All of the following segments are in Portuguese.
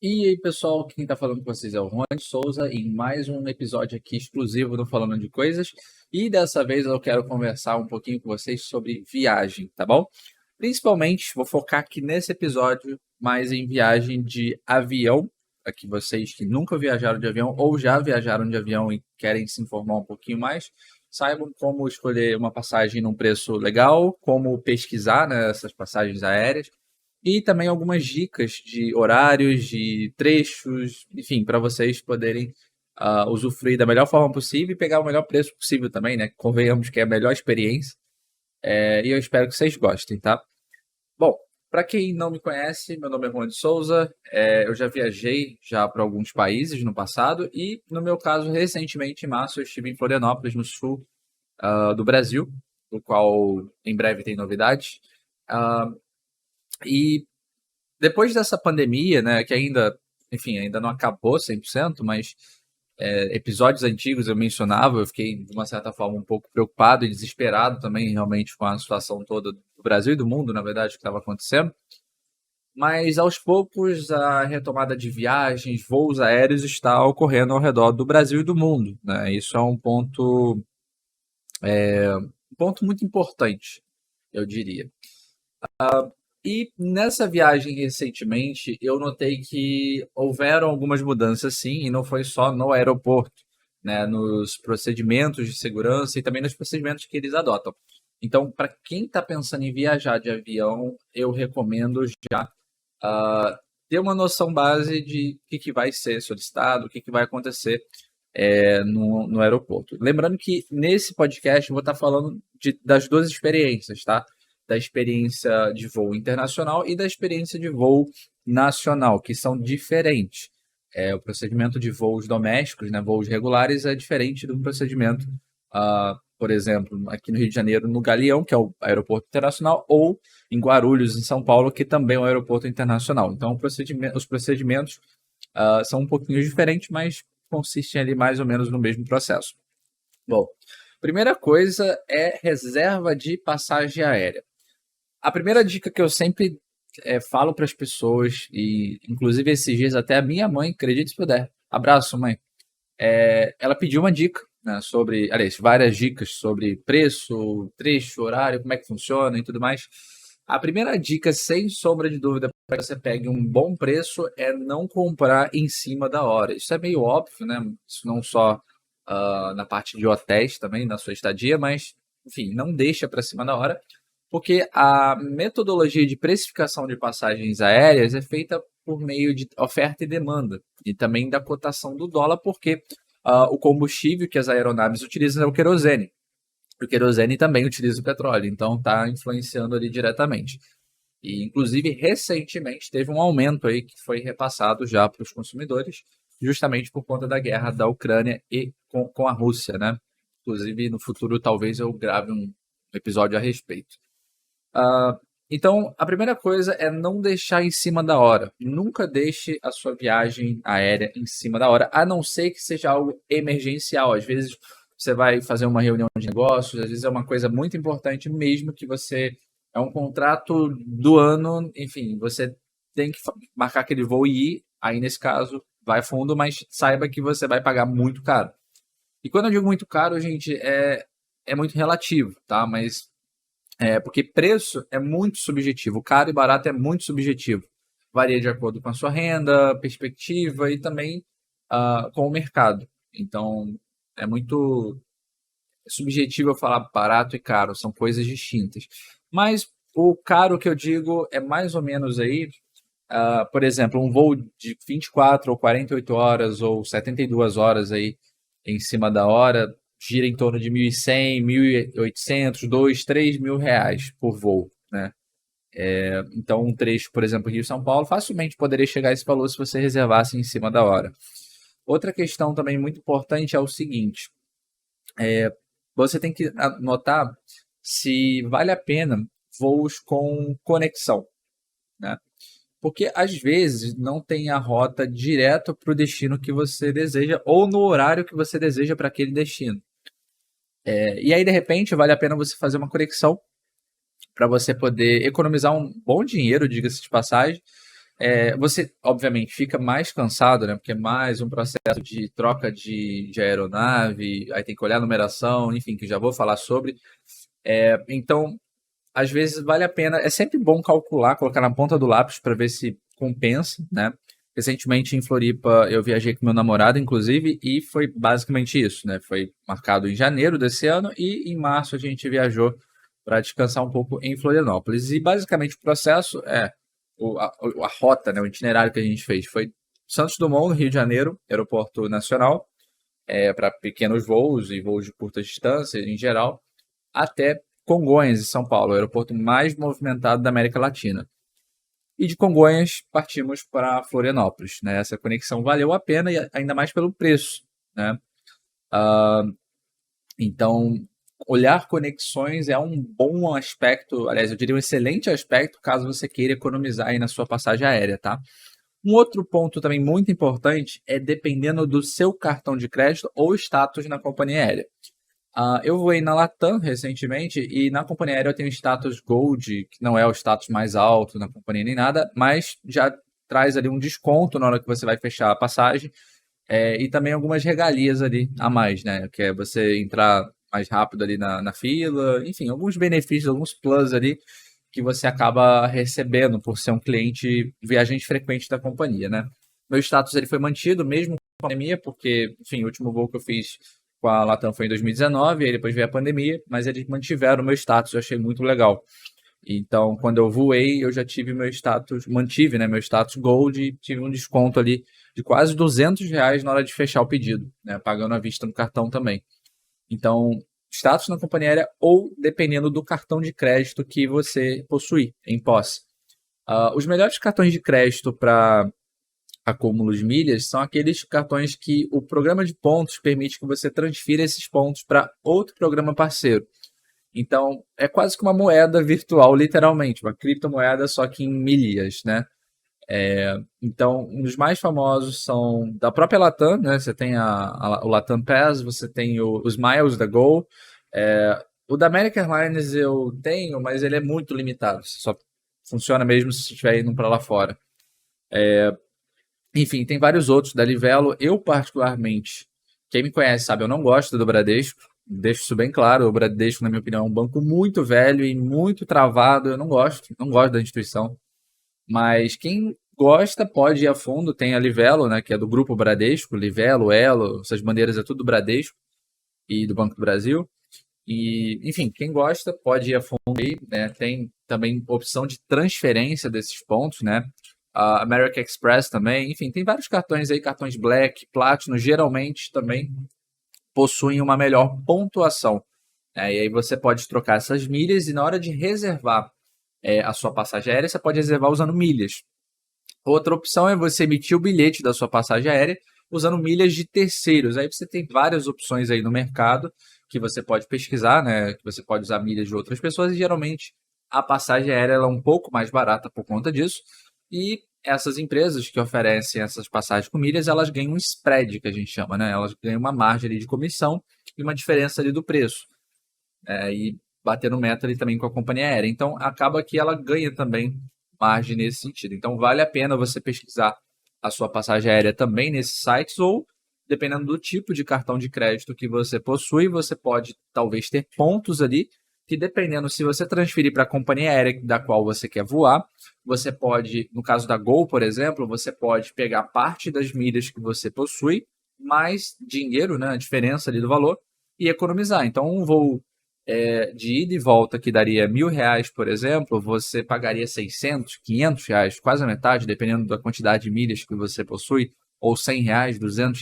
E aí, pessoal, quem tá falando com vocês é o Rony Souza em mais um episódio aqui exclusivo do Falando de Coisas. E dessa vez eu quero conversar um pouquinho com vocês sobre viagem, tá bom? Principalmente, vou focar aqui nesse episódio mais em viagem de avião, para que vocês que nunca viajaram de avião ou já viajaram de avião e querem se informar um pouquinho mais, saibam como escolher uma passagem num preço legal, como pesquisar, né, essas passagens aéreas e também algumas dicas de horários, de trechos, enfim, para vocês poderem usufruir da melhor forma possível e pegar o melhor preço possível também, né? Convenhamos que é a melhor experiência. E eu espero que vocês gostem, tá? Bom, para quem não me conhece, meu nome é Juan de Souza. Eu já viajei já para alguns países no passado e, no meu caso, recentemente, em março, eu estive em Florianópolis, no sul do Brasil, do qual em breve tem novidades. Ah, e depois dessa pandemia, né, que ainda, enfim, ainda não acabou 100%, mas episódios antigos eu mencionava, eu fiquei, de uma certa forma, um pouco preocupado e desesperado também, realmente, com a situação toda do Brasil e do mundo, na verdade, que estava acontecendo. Mas, aos poucos, a retomada de viagens, voos aéreos está ocorrendo ao redor do Brasil e do mundo, né? Isso é um ponto muito importante, eu diria. E nessa viagem recentemente, eu notei que houveram algumas mudanças sim, e não foi só no aeroporto, né, nos procedimentos de segurança e também nos procedimentos que eles adotam. Então, para quem está pensando em viajar de avião, eu recomendo já ter uma noção base de o que vai ser solicitado, o que vai acontecer no aeroporto. Lembrando que nesse podcast eu vou estar falando das duas experiências, tá? Da experiência de voo internacional e da experiência de voo nacional, que são diferentes. O procedimento de voos domésticos, né, voos regulares, é diferente do procedimento, por exemplo, aqui no Rio de Janeiro, no Galeão, que é o aeroporto internacional, ou em Guarulhos, em São Paulo, que também é um aeroporto internacional. Então, os procedimentos são um pouquinho diferentes, mas consistem ali mais ou menos no mesmo processo. Bom, primeira coisa é reserva de passagem aérea. A primeira dica que eu sempre falo para as pessoas, e inclusive esses dias até a minha mãe, acredite se puder, abraço mãe, ela pediu uma dica, né, sobre, aliás, várias dicas sobre preço, trecho, horário, como é que funciona e tudo mais. A primeira dica, sem sombra de dúvida, para que você pegue um bom preço é não comprar em cima da hora. Isso é meio óbvio, né? Isso não só na parte de hotéis também, na sua estadia, mas, enfim, não deixa para cima da hora, porque a metodologia de precificação de passagens aéreas é feita por meio de oferta e demanda, e também da cotação do dólar, porque o combustível que as aeronaves utilizam é o querosene. O querosene também utiliza o petróleo, então está influenciando ali diretamente. E, inclusive, recentemente teve um aumento aí que foi repassado já para os consumidores, justamente por conta da guerra da Ucrânia e com a Rússia, né? Inclusive, no futuro, talvez eu grave um episódio a respeito. Ah, então, a primeira coisa é não deixar em cima da hora. Nunca deixe a sua viagem aérea em cima da hora, a não ser que seja algo emergencial. Às vezes você vai fazer uma reunião de negócios, às vezes é uma coisa muito importante mesmo que você é um contrato do ano, enfim, você tem que marcar aquele voo e ir. Aí nesse caso vai fundo, mas saiba que você vai pagar muito caro. E quando eu digo muito caro, gente, é muito relativo, tá? Mas porque preço é muito subjetivo, caro e barato é muito subjetivo. Varia de acordo com a sua renda, perspectiva e também com o mercado. Então, é muito subjetivo eu falar barato e caro, são coisas distintas. Mas o caro que eu digo é mais ou menos aí, por exemplo, um voo de 24 ou 48 horas ou 72 horas aí em cima da hora, gira em torno de 1.100, 1.800, 2, 3 mil reais por voo, né? Então, um trecho, por exemplo, Rio-São Paulo, facilmente poderia chegar a esse valor se você reservasse em cima da hora. Outra questão também muito importante é o seguinte: você tem que notar se vale a pena voos com conexão, né? Porque às vezes não tem a rota direta para o destino que você deseja ou no horário que você deseja para aquele destino. E aí, de repente, vale a pena você fazer uma conexão para você poder economizar um bom dinheiro, diga-se de passagem, você, obviamente, fica mais cansado, né? Porque é mais um processo de troca de aeronave, aí tem que olhar a numeração, enfim, que já vou falar sobre. Então, às vezes vale a pena, é sempre bom calcular, colocar na ponta do lápis para ver se compensa, né? Recentemente em Floripa eu viajei com meu namorado, inclusive, e foi basicamente isso, né? Foi marcado em janeiro desse ano e em março a gente viajou para descansar um pouco em Florianópolis. E basicamente o processo a rota, né? O itinerário que a gente fez foi Santos Dumont, no Rio de Janeiro, aeroporto nacional, para pequenos voos e voos de curta distância em geral, até Congonhas, em São Paulo, o aeroporto mais movimentado da América Latina. E de Congonhas partimos para Florianópolis, né? Essa conexão valeu a pena e ainda mais pelo preço, né? Então, olhar conexões é um bom aspecto, aliás, eu diria um excelente aspecto caso você queira economizar aí na sua passagem aérea, tá? Um outro ponto também muito importante é dependendo do seu cartão de crédito ou status na companhia aérea. Eu voei na Latam recentemente e na companhia aérea eu tenho status Gold, que não é o status mais alto na companhia nem nada, mas já traz ali um desconto na hora que você vai fechar a passagem, e também algumas regalias ali a mais, né? Que é você entrar mais rápido ali na fila, enfim, alguns benefícios, alguns plus ali que você acaba recebendo por ser um cliente viajante frequente da companhia, né? Meu status ele foi mantido mesmo com a pandemia, porque, enfim, o último voo que eu fiz com a Latam foi em 2019, aí depois veio a pandemia, mas eles mantiveram o meu status, eu achei muito legal. Então, quando eu voei, eu já tive meu status, mantive, né, meu status Gold e tive um desconto ali de quase R$ 200 na hora de fechar o pedido, né, pagando à vista no cartão também. Então, status na companhia aérea ou dependendo do cartão de crédito que você possui em posse. Os melhores cartões de crédito para acúmulo de milhas são aqueles cartões que o programa de pontos permite que você transfira esses pontos para outro programa parceiro. Então, é quase que uma moeda virtual, literalmente, uma criptomoeda, só que em milhas, né? Então, um dos mais famosos são da própria Latam, né? Você tem o Latam Pass, você tem os Miles da Gol. O da American Airlines eu tenho, mas ele é muito limitado. Só funciona mesmo se você estiver indo para lá fora. Enfim, tem vários outros da Livelo. Eu, particularmente, quem me conhece sabe, eu não gosto do Bradesco. Deixo isso bem claro. O Bradesco, na minha opinião, é um banco muito velho e muito travado. Eu não gosto da instituição. Mas quem gosta pode ir a fundo. Tem a Livelo, né, que é do Grupo Bradesco. Livelo, Elo, essas bandeiras é tudo do Bradesco e do Banco do Brasil. E, enfim, quem gosta pode ir a fundo aí, né? Tem também opção de transferência desses pontos, né? A American Express também, enfim, tem vários cartões aí, cartões Black, Platinum, geralmente também possuem uma melhor pontuação, né? E aí você pode trocar essas milhas e na hora de reservar a sua passagem aérea, você pode reservar usando milhas. Outra opção é você emitir o bilhete da sua passagem aérea usando milhas de terceiros. Aí você tem várias opções aí no mercado que você pode pesquisar, né? Que você pode usar milhas de outras pessoas e geralmente a passagem aérea ela é um pouco mais barata por conta disso. E essas empresas que oferecem essas passagens com milhas, elas ganham um spread, que a gente chama, né? Elas ganham uma margem ali de comissão e uma diferença ali do preço. E batendo meta ali também com a companhia aérea. Então, acaba que ela ganha também margem nesse sentido. Então, vale a pena você pesquisar a sua passagem aérea também nesses sites ou, dependendo do tipo de cartão de crédito que você possui, você pode talvez ter pontos ali que, dependendo, se você transferir para a companhia aérea da qual você quer voar, você pode, no caso da Gol, por exemplo, você pode pegar parte das milhas que você possui, mais dinheiro, né, a diferença ali do valor, e economizar. Então, um voo de ida e volta que daria R$ 1.000, por exemplo, você pagaria 600, R$ 500, quase a metade, dependendo da quantidade de milhas que você possui, ou R$ 100, R$ 200.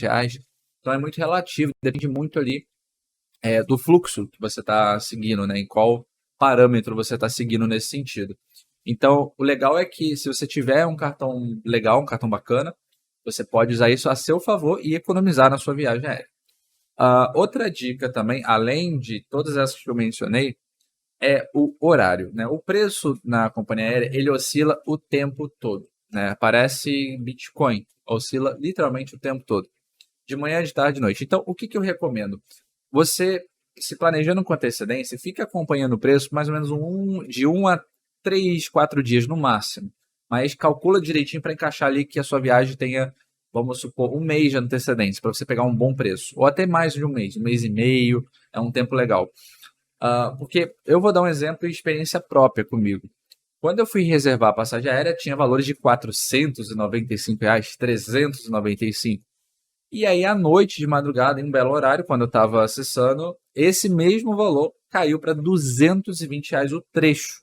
Então é muito relativo, depende muito ali do fluxo que você está seguindo, né? Em qual parâmetro você está seguindo nesse sentido. Então, o legal é que se você tiver um cartão legal, um cartão bacana, você pode usar isso a seu favor e economizar na sua viagem aérea. Outra dica também, além de todas essas que eu mencionei, é o horário, né? O preço na companhia aérea, ele oscila o tempo todo, né? Parece Bitcoin, oscila literalmente o tempo todo, de manhã, de tarde, de noite. Então, o que eu recomendo? Você, se planejando com antecedência, fica acompanhando o preço mais ou menos de 1 a 3, 4 dias no máximo. mas calcula direitinho para encaixar ali que a sua viagem tenha, vamos supor, um mês de antecedência, para você pegar um bom preço, ou até mais de um mês e meio, é um tempo legal. Porque eu vou dar um exemplo de experiência própria comigo. Quando eu fui reservar a passagem aérea, tinha valores de R$ 495, 395. E aí, à noite, de madrugada, em um belo horário, quando eu estava acessando, esse mesmo valor caiu para R$ 220 o trecho.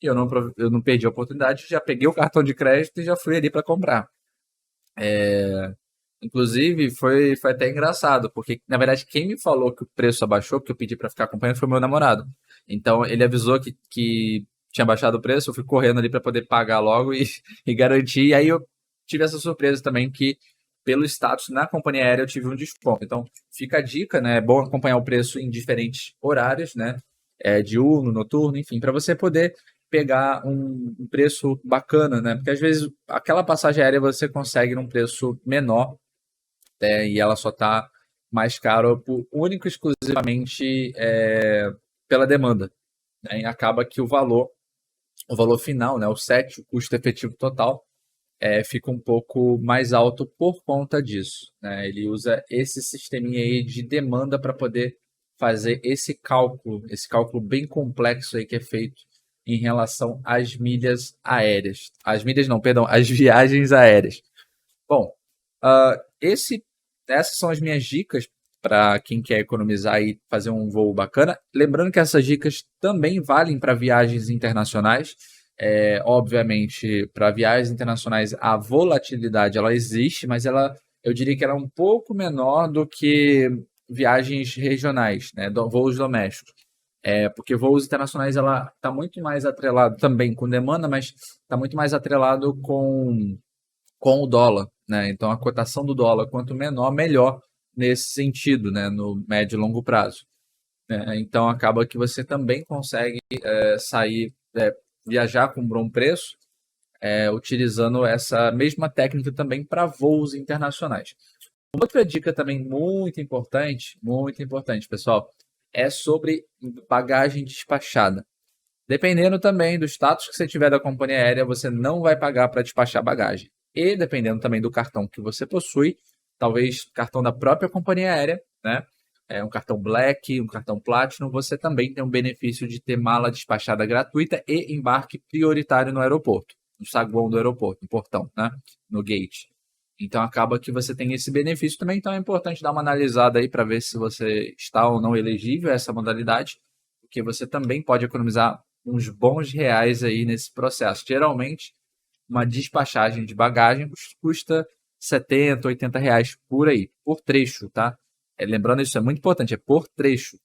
E eu não perdi a oportunidade, já peguei o cartão de crédito e já fui ali para comprar. Inclusive, foi até engraçado, porque, na verdade, quem me falou que o preço abaixou, que eu pedi para ficar acompanhando, foi meu namorado. Então, ele avisou que tinha baixado o preço, eu fui correndo ali para poder pagar logo e garantir. E aí eu tive essa surpresa também que, pelo status na companhia aérea, eu tive um desconto. Então, fica a dica, né? É bom acompanhar o preço em diferentes horários, né? Diurno, noturno, enfim, para você poder pegar um preço bacana, né? Porque às vezes aquela passagem aérea você consegue num preço menor, e ela só está mais cara por único e exclusivamente pela demanda, né? E acaba que o valor final, né, o set, o custo efetivo total, fica um pouco mais alto por conta disso, né? Ele usa esse sisteminha aí de demanda para poder fazer esse cálculo bem complexo aí que é feito em relação às milhas aéreas. As milhas não, perdão, as viagens aéreas. Bom, essas são as minhas dicas para quem quer economizar e fazer um voo bacana. Lembrando que essas dicas também valem para viagens internacionais. Obviamente, para viagens internacionais, a volatilidade ela existe, mas eu diria que ela é um pouco menor do que viagens regionais, né, voos domésticos. Porque voos internacionais ela está muito mais atrelado também com demanda, mas está muito mais atrelado com o dólar, né? Então a cotação do dólar, quanto menor, melhor nesse sentido, né? No médio e longo prazo. Então acaba que você também consegue sair, viajar com um bom preço, utilizando essa mesma técnica também para voos internacionais. Outra dica também muito importante, pessoal, é sobre bagagem despachada. Dependendo também do status que você tiver da companhia aérea, você não vai pagar para despachar bagagem. E dependendo também do cartão que você possui, talvez cartão da própria companhia aérea, né? Um cartão Black, um cartão Platinum, você também tem o benefício de ter mala despachada gratuita e embarque prioritário no aeroporto, no saguão do aeroporto, no portão, né? No gate. Então acaba que você tem esse benefício também, então é importante dar uma analisada aí para ver se você está ou não elegível a essa modalidade, porque você também pode economizar uns bons reais aí nesse processo. Geralmente, uma despachagem de bagagem custa 70, 80 reais por aí, por trecho, tá? Lembrando, isso é muito importante, é por trecho.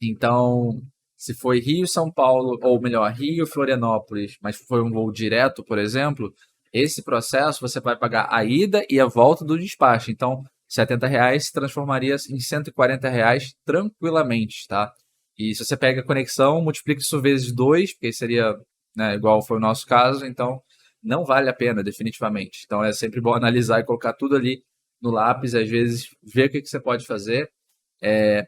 Então, se foi Rio-São Paulo, ou melhor, Rio-Florianópolis, mas foi um voo direto, por exemplo, esse processo você vai pagar a ida e a volta do despacho. Então, 70 reais se transformaria em 140 reais tranquilamente, tá? E se você pega a conexão, multiplica isso vezes 2, porque seria, né, igual foi o nosso caso, então não vale a pena, definitivamente. Então é sempre bom analisar e colocar tudo ali no lápis, às vezes ver o que você pode fazer.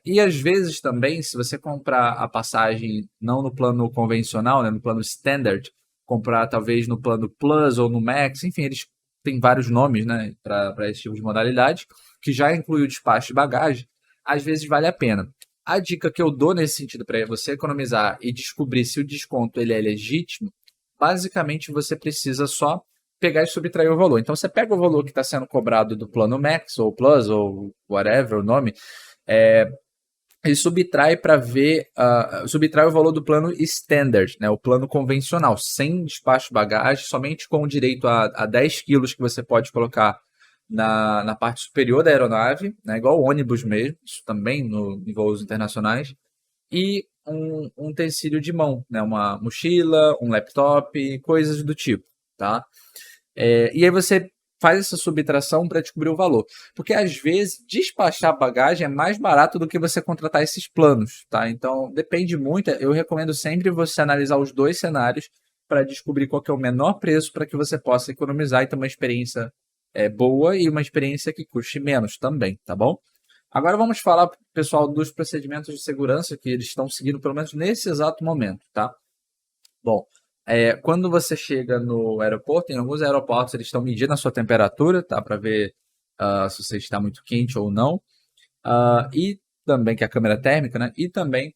E às vezes também, se você comprar a passagem não no plano convencional, né, no plano standard, comprar talvez no plano Plus ou no Max, enfim, eles têm vários nomes, né, para esse tipo de modalidade, que já inclui o despacho de bagagem, às vezes vale a pena. A dica que eu dou nesse sentido para você economizar e descobrir se o desconto ele é legítimo, basicamente você precisa só pegar e subtrair o valor. Então você pega o valor que está sendo cobrado do plano Max ou Plus ou whatever o nome, e subtrai para ver, subtrai o valor do plano standard, né, o plano convencional, sem despacho de bagagem, somente com o direito a 10 quilos que você pode colocar na parte superior da aeronave, né, igual ônibus mesmo, isso também em voos internacionais, e um utensílio de mão, né, uma mochila, um laptop, coisas do tipo, tá? E aí você faz essa subtração para descobrir o valor. Porque às vezes despachar bagagem é mais barato do que você contratar esses planos, tá? Então depende muito. Eu recomendo sempre você analisar os dois cenários para descobrir qual que é o menor preço para que você possa economizar e ter uma experiência boa e uma experiência que custe menos também, tá bom? Agora vamos falar, pessoal, dos procedimentos de segurança que eles estão seguindo, pelo menos nesse exato momento, tá? Bom, Quando você chega no aeroporto, em alguns aeroportos eles estão medindo a sua temperatura, tá? Para ver se você está muito quente ou não. E também que é a câmera térmica, né? E também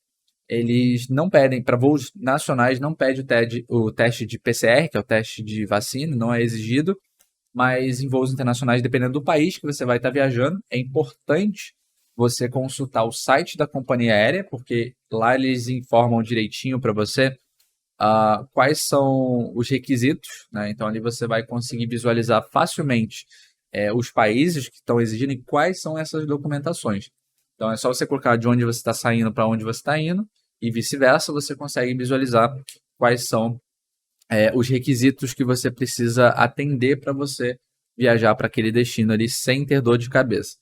eles não pedem, para voos nacionais, não pede o teste de PCR, que é o teste de vacina, não é exigido, mas em voos internacionais, dependendo do país que você vai estar viajando, é importante você consultar o site da companhia aérea, porque lá eles informam direitinho para você quais são os requisitos, né? Então ali você vai conseguir visualizar facilmente os países que estão exigindo e quais são essas documentações. Então é só você colocar de onde você está saindo para onde você está indo e vice-versa, você consegue visualizar quais são os requisitos que você precisa atender para você viajar para aquele destino ali sem ter dor de cabeça.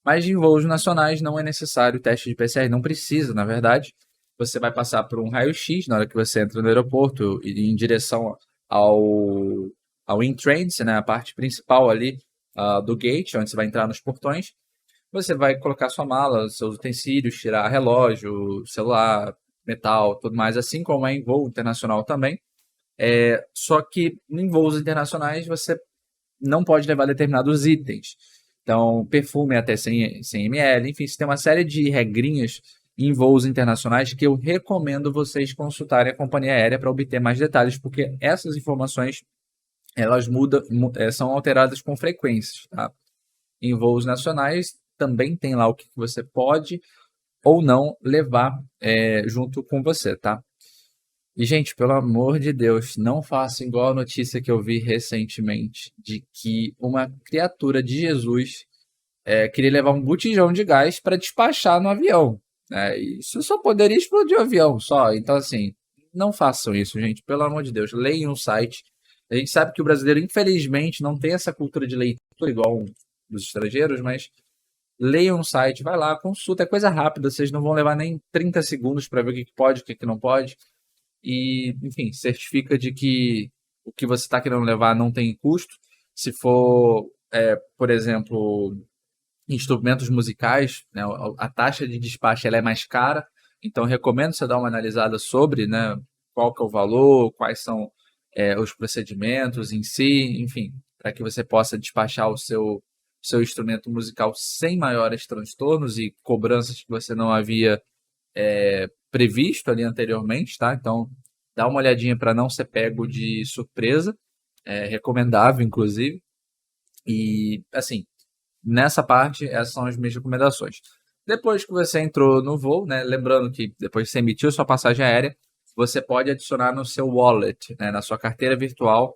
Mas em voos nacionais não é necessário o teste de PCR, não precisa, na verdade. Você vai passar por um raio-x na hora que você entra no aeroporto e em direção ao entrance, né, a parte principal ali do gate, onde você vai entrar nos portões. Você vai colocar sua mala, seus utensílios, tirar relógio, celular, metal, tudo mais, assim como é em voo internacional também. Só que em voos internacionais você não pode levar determinados itens. Então, perfume até 100 ml, enfim, você tem uma série de regrinhas em voos internacionais que eu recomendo vocês consultarem a companhia aérea para obter mais detalhes, porque essas informações elas são alteradas com frequência, tá? Em voos nacionais também tem lá o que você pode ou não levar junto com você, tá? E, gente, pelo amor de Deus, não faça igual a notícia que eu vi recentemente de que uma criatura de Jesus queria levar um botijão de gás para despachar no avião. Isso só poderia explodir o avião, só. Então, assim, não façam isso, gente. Pelo amor de Deus, leiam o site. A gente sabe que o brasileiro, infelizmente, não tem essa cultura de leitura igual dos estrangeiros, mas leiam o site, vai lá, consulta, é coisa rápida, vocês não vão levar nem 30 segundos para ver o que pode, o que não pode. E, enfim, certifica de que o que você está querendo levar não tem custo. Se for, por exemplo, instrumentos musicais, né, a taxa de despacho ela é mais cara, então recomendo você dar uma analisada sobre, né, qual que é o valor, quais são os procedimentos em si, enfim, para que você possa despachar o seu instrumento musical sem maiores transtornos e cobranças que você não havia previsto ali anteriormente, tá? Então, dá uma olhadinha para não ser pego de surpresa, recomendável, inclusive. E, assim, nessa parte, essas são as minhas recomendações. Depois que você entrou no voo, né, lembrando que depois que você emitiu sua passagem aérea, você pode adicionar no seu wallet, né, na sua carteira virtual,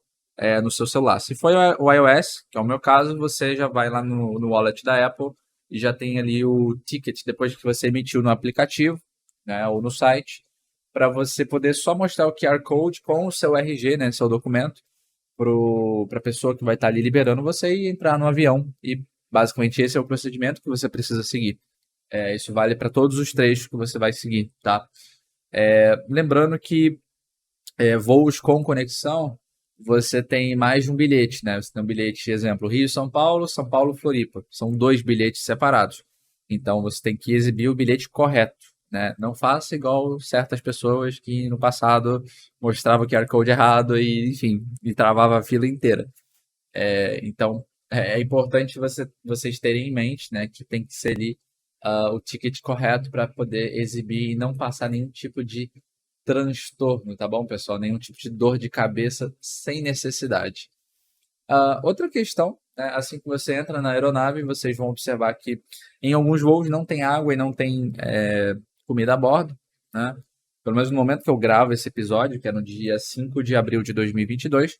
no seu celular. Se for o iOS, que é o meu caso, você já vai lá no wallet da Apple e já tem ali o ticket depois que você emitiu no aplicativo, né, ou no site, para você poder só mostrar o QR Code com o seu RG, né, seu documento, para a pessoa que vai estar ali liberando você e entrar no avião. E basicamente esse é o procedimento que você precisa seguir. Isso vale para todos os trechos que você vai seguir, tá? Lembrando que voos com conexão, você tem mais de um bilhete, né? Você tem um bilhete, exemplo, Rio-São Paulo, São Paulo-Floripa. São 2 bilhetes separados. Então, você tem que exibir o bilhete correto, né? Não faça igual certas pessoas que no passado mostravam o QR Code errado e, enfim, e travava a fila inteira. Então, é importante vocês terem em mente, né, que tem que ser ali o ticket correto para poder exibir e não passar nenhum tipo de transtorno, tá bom, pessoal? Nenhum tipo de dor de cabeça sem necessidade. Outra questão, né, assim que você entra na aeronave, vocês vão observar que em alguns voos não tem água e não tem comida a bordo, né? Pelo menos no momento que eu gravo esse episódio, que é no dia 5 de abril de 2022,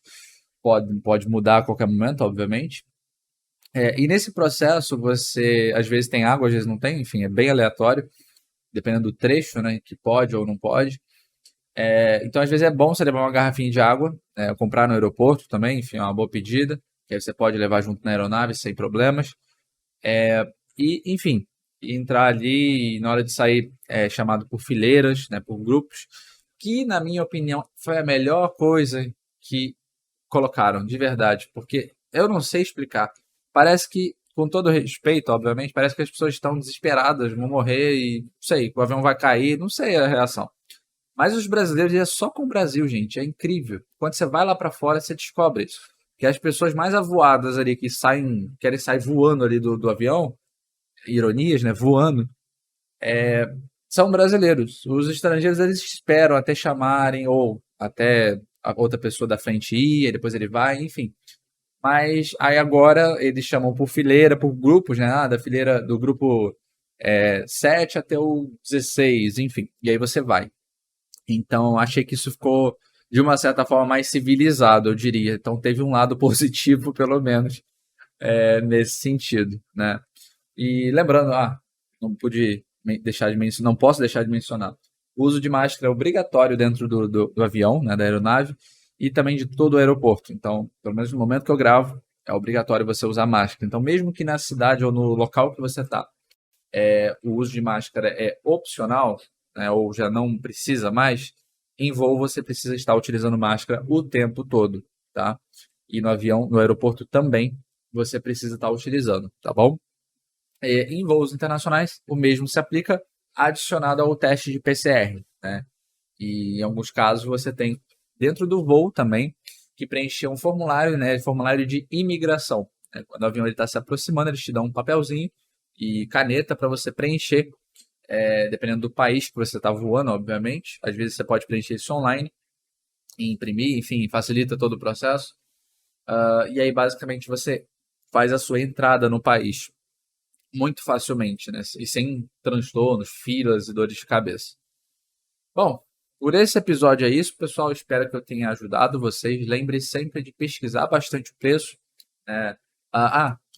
pode mudar a qualquer momento, obviamente. E nesse processo, você às vezes tem água, às vezes não tem, enfim, é bem aleatório, dependendo do trecho, né, que pode ou não pode. Então, às vezes é bom você levar uma garrafinha de água, comprar no aeroporto também, enfim, é uma boa pedida, que aí você pode levar junto na aeronave sem problemas. E, enfim, entrar ali e na hora de sair chamado por fileiras, né, por grupos, que, na minha opinião, foi a melhor coisa que colocaram, de verdade, porque eu não sei explicar. Parece que, com todo respeito, obviamente, parece que as pessoas estão desesperadas, vão morrer e, não sei, o avião vai cair, não sei a reação. Mas os brasileiros é só com o Brasil, gente. É incrível. Quando você vai lá para fora, você descobre isso. Que as pessoas mais avoadas ali que saem, querem sair voando ali do avião, ironias, né? Voando, são brasileiros. Os estrangeiros eles esperam até chamarem ou até a outra pessoa da frente ir, depois ele vai, enfim. Mas aí agora eles chamam por fileira, por grupos, né? Ah, da fileira do grupo 7 até o 16, enfim. E aí você vai. Então achei que isso ficou de uma certa forma mais civilizado, eu diria. Então teve um lado positivo, pelo menos, nesse sentido, né? E lembrando, não pude deixar de mencionar, não posso deixar de mencionar. O uso de máscara é obrigatório dentro do avião, né, da aeronave, e também de todo o aeroporto. Então, pelo menos no momento que eu gravo, é obrigatório você usar máscara. Então, mesmo que na cidade ou no local que você está, o uso de máscara é opcional, né, ou já não precisa mais, em voo você precisa estar utilizando máscara o tempo todo, tá? E no avião, no aeroporto também, você precisa estar utilizando, tá bom? Em voos internacionais, o mesmo se aplica adicionado ao teste de PCR, né? E em alguns casos você tem dentro do voo também que preencher um formulário, né? Formulário de imigração. Né? Quando o avião está se aproximando, eles te dão um papelzinho e caneta para você preencher, dependendo do país que você está voando, obviamente. Às vezes você pode preencher isso online, e imprimir, enfim, facilita todo o processo. E aí, basicamente, você faz a sua entrada no país muito facilmente, né? E sem transtornos, filas e dores de cabeça. Bom, por esse episódio é isso, pessoal. Espero que eu tenha ajudado vocês. Lembre sempre de pesquisar bastante o preço. Né?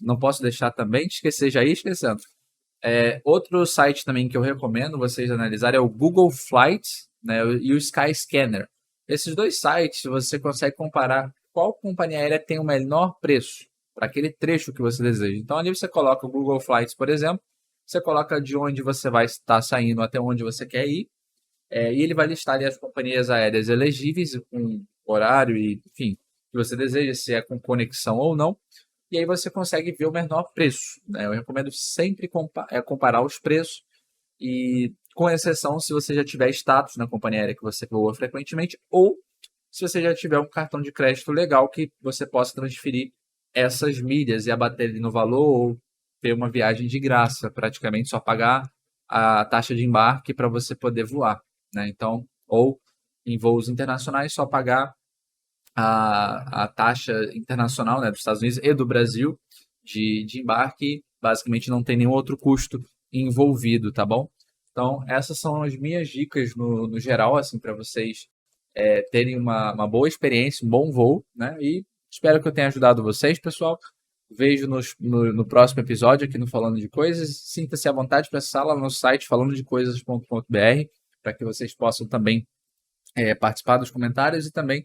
Não posso deixar também de esquecer, já ia esquecendo. Outro site também que eu recomendo vocês analisarem é o Google Flights, né, e o Skyscanner. Esses dois sites você consegue comparar qual companhia aérea tem o menor preço para aquele trecho que você deseja. Então ali você coloca o Google Flights, por exemplo, você coloca de onde você vai estar saindo até onde você quer ir, e ele vai listar ali as companhias aéreas elegíveis com horário e, enfim, que você deseja, se é com conexão ou não. E aí você consegue ver o menor preço. Né? Eu recomendo sempre comparar os preços, e com exceção se você já tiver status na companhia aérea que você voa frequentemente, ou se você já tiver um cartão de crédito legal que você possa transferir essas milhas e abater ele no valor, ou ter uma viagem de graça, praticamente só pagar a taxa de embarque para você poder voar. Né? Então, ou em voos internacionais, só pagar a taxa internacional, né, dos Estados Unidos e do Brasil de embarque, basicamente não tem nenhum outro custo envolvido, tá bom? Então, essas são as minhas dicas no geral, assim, para vocês terem uma boa experiência, um bom voo, né? E espero que eu tenha ajudado vocês, pessoal. Vejo no próximo episódio aqui no Falando de Coisas. Sinta-se à vontade para acessar lá no site falandodecoisas.com.br para que vocês possam também participar dos comentários e também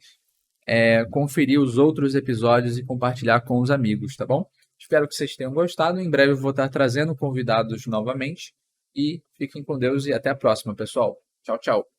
conferir os outros episódios e compartilhar com os amigos, tá bom? Espero que vocês tenham gostado. Em breve eu vou estar trazendo convidados novamente. E fiquem com Deus e até a próxima, pessoal. Tchau, tchau.